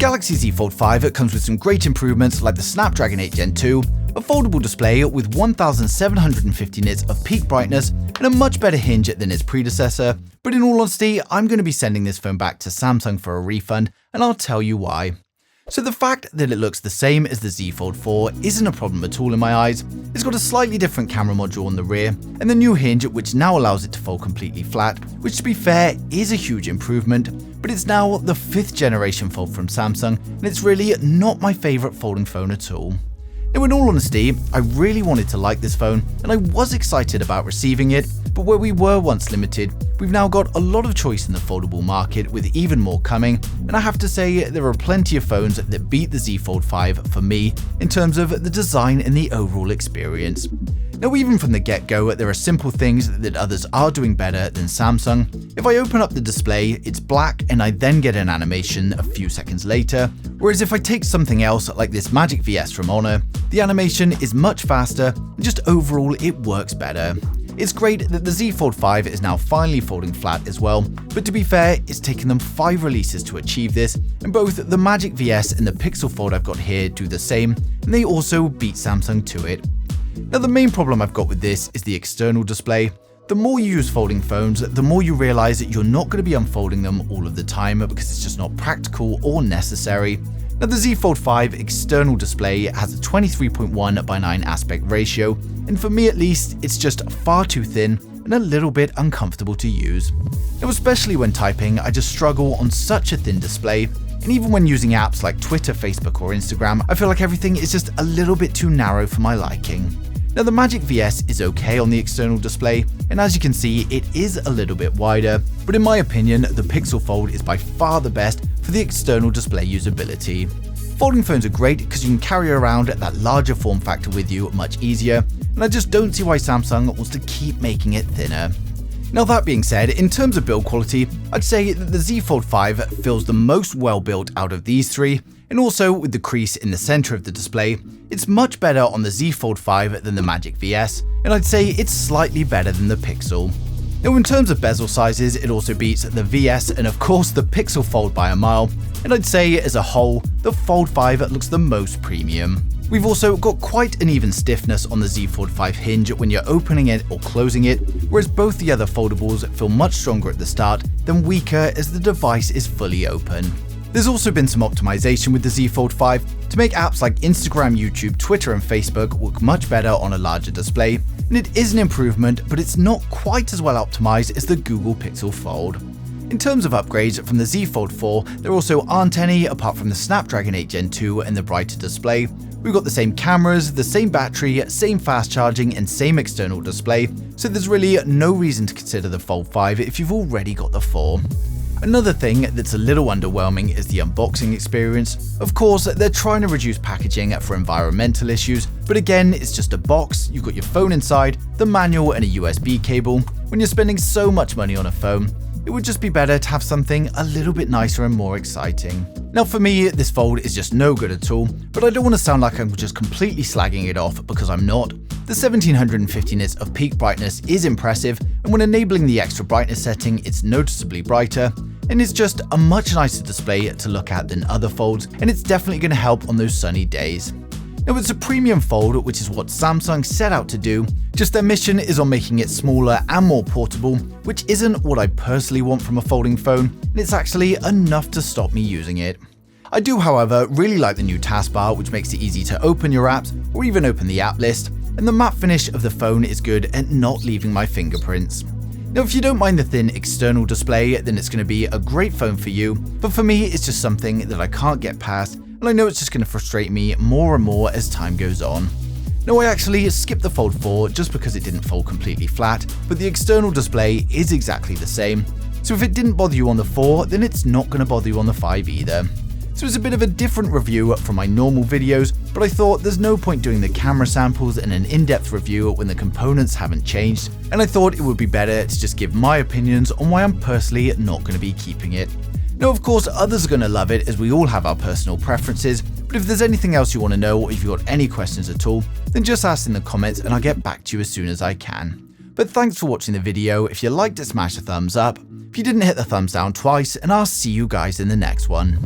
Galaxy Z Fold 5 comes with some great improvements like the Snapdragon 8 Gen 2, a foldable display with 1750 nits of peak brightness, and a much better hinge than its predecessor, but in all honesty, I'm going to be sending this phone back to Samsung for a refund, and I'll tell you why. So the fact that it looks the same as the Z Fold 4 isn't a problem at all in my eyes. It's got a slightly different camera module on the rear, and the new hinge which now allows it to fold completely flat, which to be fair is a huge improvement, but it's now the 5th generation fold from Samsung, and it's really not my favourite folding phone at all. Now in all honesty, I really wanted to like this phone, and I was excited about receiving it, but where we were once limited, we've now got a lot of choice in the foldable market with even more coming, and I have to say there are plenty of phones that beat the Z Fold 5 for me in terms of the design and the overall experience. Now even from the get-go, there are simple things that others are doing better than Samsung. If I open up the display, it's black and I then get an animation a few seconds later, whereas if I take something else like this Magic VS from Honor, the animation is much faster and just overall it works better. It's great that the Z Fold 5 is now finally folding flat as well, but to be fair, it's taken them 5 releases to achieve this, and both the Magic VS and the Pixel Fold I've got here do the same, and they also beat Samsung to it. Now the main problem I've got with this is the external display. The more you use folding phones, the more you realize that you're not going to be unfolding them all of the time because it's just not practical or necessary. Now the Z Fold 5 external display has a 23.1:9 aspect ratio, and for me at least, it's just far too thin and a little bit uncomfortable to use. Now especially when typing, I just struggle on such a thin display, and even when using apps like Twitter, Facebook or Instagram, I feel like everything is just a little bit too narrow for my liking. Now the Magic VS is okay on the external display, and as you can see it is a little bit wider, but in my opinion the Pixel Fold is by far the best for the external display usability. Folding phones are great because you can carry around that larger form factor with you much easier, and I just don't see why Samsung wants to keep making it thinner. Now that being said, in terms of build quality, I'd say that the Z Fold 5 feels the most well built out of these three, and also with the crease in the center of the display, it's much better on the Z Fold 5 than the Magic VS, and I'd say it's slightly better than the Pixel. Now in terms of bezel sizes, it also beats the VS and of course the Pixel Fold by a mile, and I'd say as a whole, the Fold 5 looks the most premium. We've also got quite an even stiffness on the Z Fold 5 hinge when you're opening it or closing it, whereas both the other foldables feel much stronger at the start, then weaker as the device is fully open. There's also been some optimization with the Z Fold 5 to make apps like Instagram, YouTube, Twitter and Facebook look much better on a larger display, and it is an improvement, but it's not quite as well optimized as the Google Pixel Fold. In terms of upgrades from the Z Fold 4, there also aren't any apart from the Snapdragon 8 Gen 2 and the brighter display. We've got the same cameras, the same battery, same fast charging and same external display, so there's really no reason to consider the Fold 5 if you've already got the 4. Another thing that's a little underwhelming is the unboxing experience. Of course, they're trying to reduce packaging for environmental issues, but again, it's just a box, you've got your phone inside, the manual and a USB cable. When you're spending so much money on a phone, it would just be better to have something a little bit nicer and more exciting. Now for me, this Fold is just no good at all, but I don't want to sound like I'm just completely slagging it off because I'm not. The 1750 nits of peak brightness is impressive, and when enabling the extra brightness setting, it's noticeably brighter, and it's just a much nicer display to look at than other Folds, and it's definitely going to help on those sunny days. Now it's a premium Fold, which is what Samsung set out to do, just their mission is on making it smaller and more portable, which isn't what I personally want from a folding phone, and it's actually enough to stop me using it. I do, however, really like the new taskbar, which makes it easy to open your apps or even open the app list, and the matte finish of the phone is good at not leaving my fingerprints. Now if you don't mind the thin external display, then it's going to be a great phone for you, but for me it's just something that I can't get past, and I know it's just going to frustrate me more and more as time goes on. Now I actually skipped the Fold 4 just because it didn't fold completely flat, but the external display is exactly the same, so if it didn't bother you on the 4, then it's not going to bother you on the 5 either. So it's a bit of a different review from my normal videos, but I thought there's no point doing the camera samples and an in-depth review when the components haven't changed, and I thought it would be better to just give my opinions on why I'm personally not going to be keeping it. Now of course others are going to love it as we all have our personal preferences, but if there's anything else you want to know or if you've got any questions at all, then just ask in the comments and I'll get back to you as soon as I can. But thanks for watching the video. If you liked it, smash a thumbs up. If you didn't, hit the thumbs down twice, and I'll see you guys in the next one.